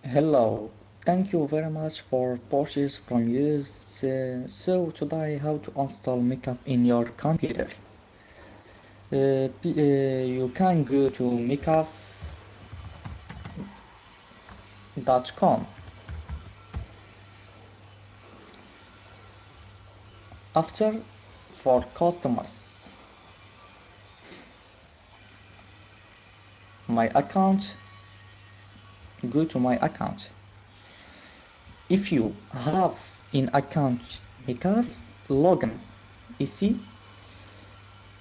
Hello, thank you very much for Porsche's from you. So today how to install mcafee in your computer. You can go to mcafee.com. After for customers, my account, go to my account. If you have in account mcafee, login. You see,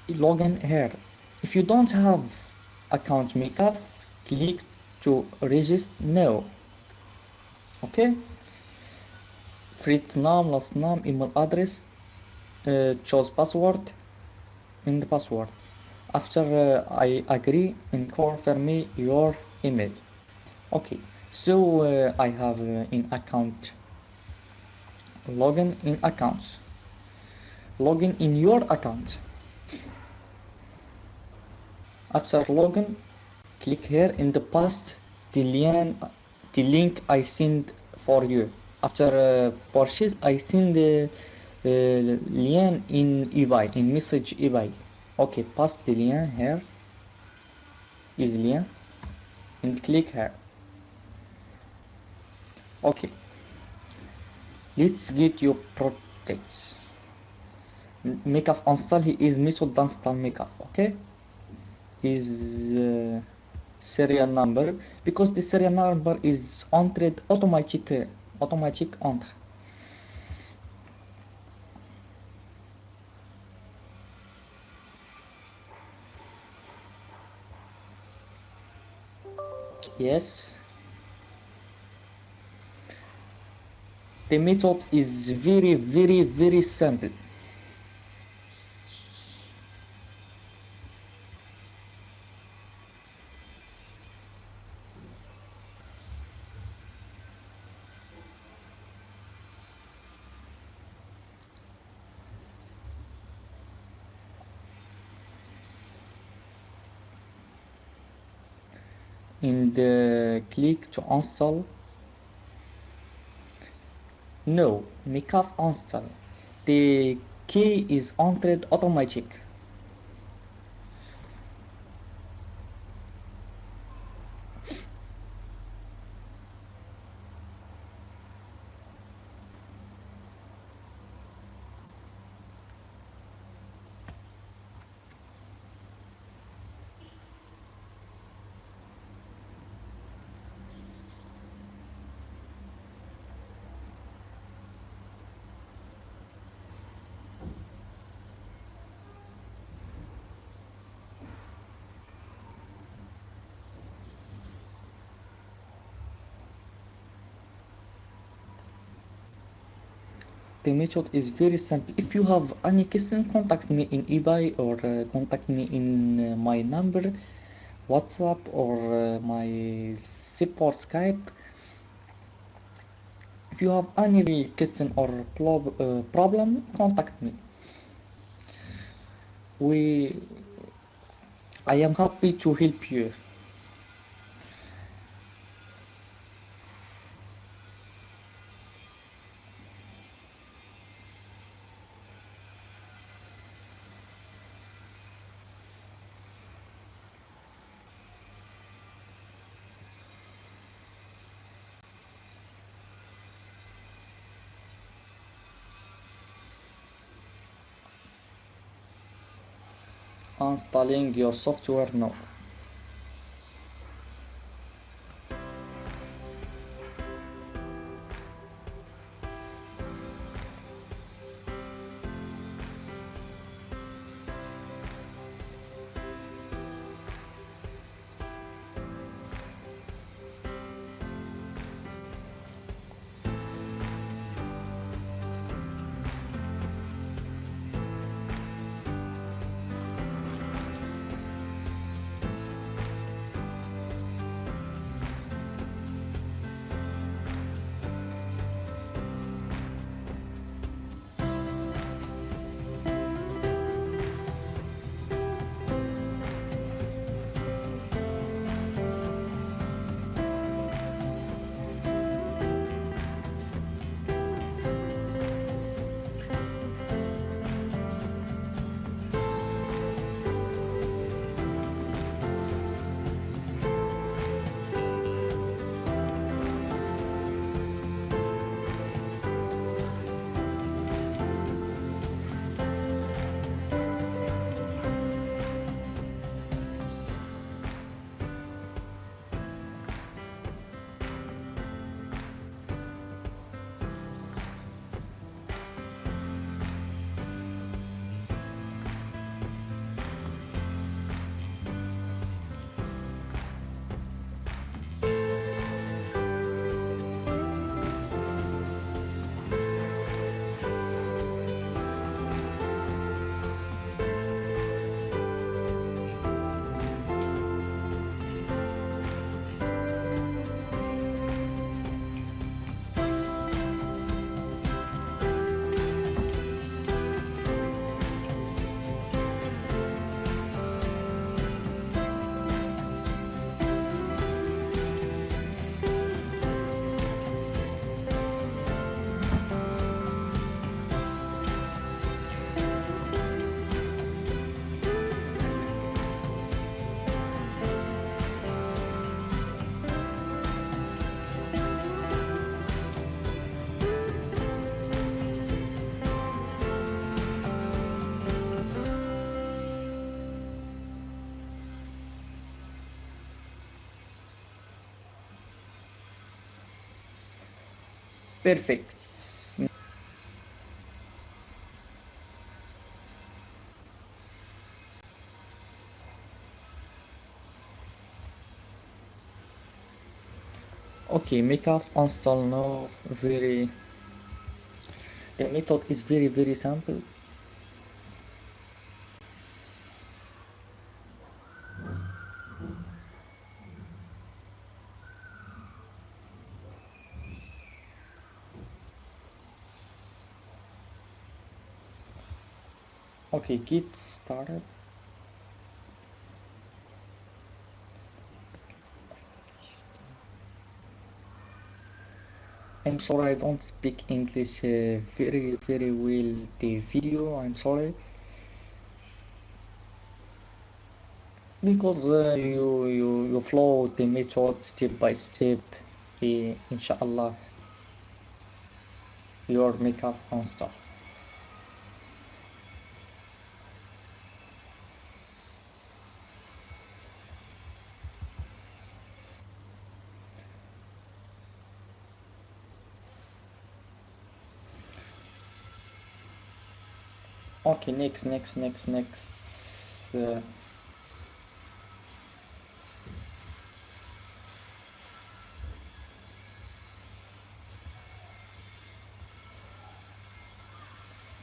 login here. If you don't have account mcafee, click to register now. Okay, first name, last name, email address, choose password in the password. After I agree and confirm me your email. Okay, so I have in account, login in accounts, login in your account. After login, click here in the past the link I send for you. After purchase, I send the lien in eBay, in message eBay. Okay, paste the lien here, is lien, and click here. Okay, let's get your project. mcafee install is method install mcafee. Okay, is serial number, because the serial number is entered automatic enter. Yes, the method is very simple. And click to install. No, mcafee install. The key is entered automatic. The method is very simple. If you have any question, contact me in eBay, or contact me in my number, WhatsApp, or my support Skype. If you have any question or problem, contact me. We, I am happy to help you. Installing your software now. Perfect. Okay, makeup install now. Very, the method is very simple. Okay, get started. I'm sorry I don't speak English very well the video. I'm sorry because you follow the method step by step. Inshallah, your makeup install. Okay, next.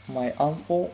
My info.